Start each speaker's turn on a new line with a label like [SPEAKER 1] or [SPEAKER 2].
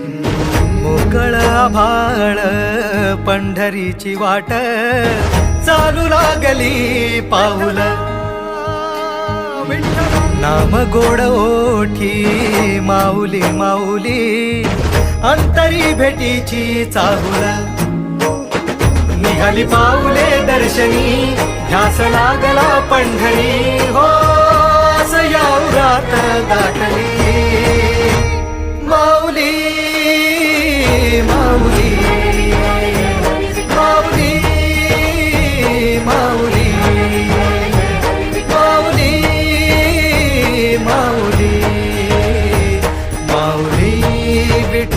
[SPEAKER 1] मोकळ आभाळ पंढरीची वाट चालू लागली पाऊल नाम गोड ओठी माऊली माऊली अंतरी भेटीची चाहुल निघाली पाऊले दर्शनी ध्यास लागला पंढरी हो असया उरात दाटली माऊली माऊली माऊली माऊली माऊली माऊली माऊली विठ्ठल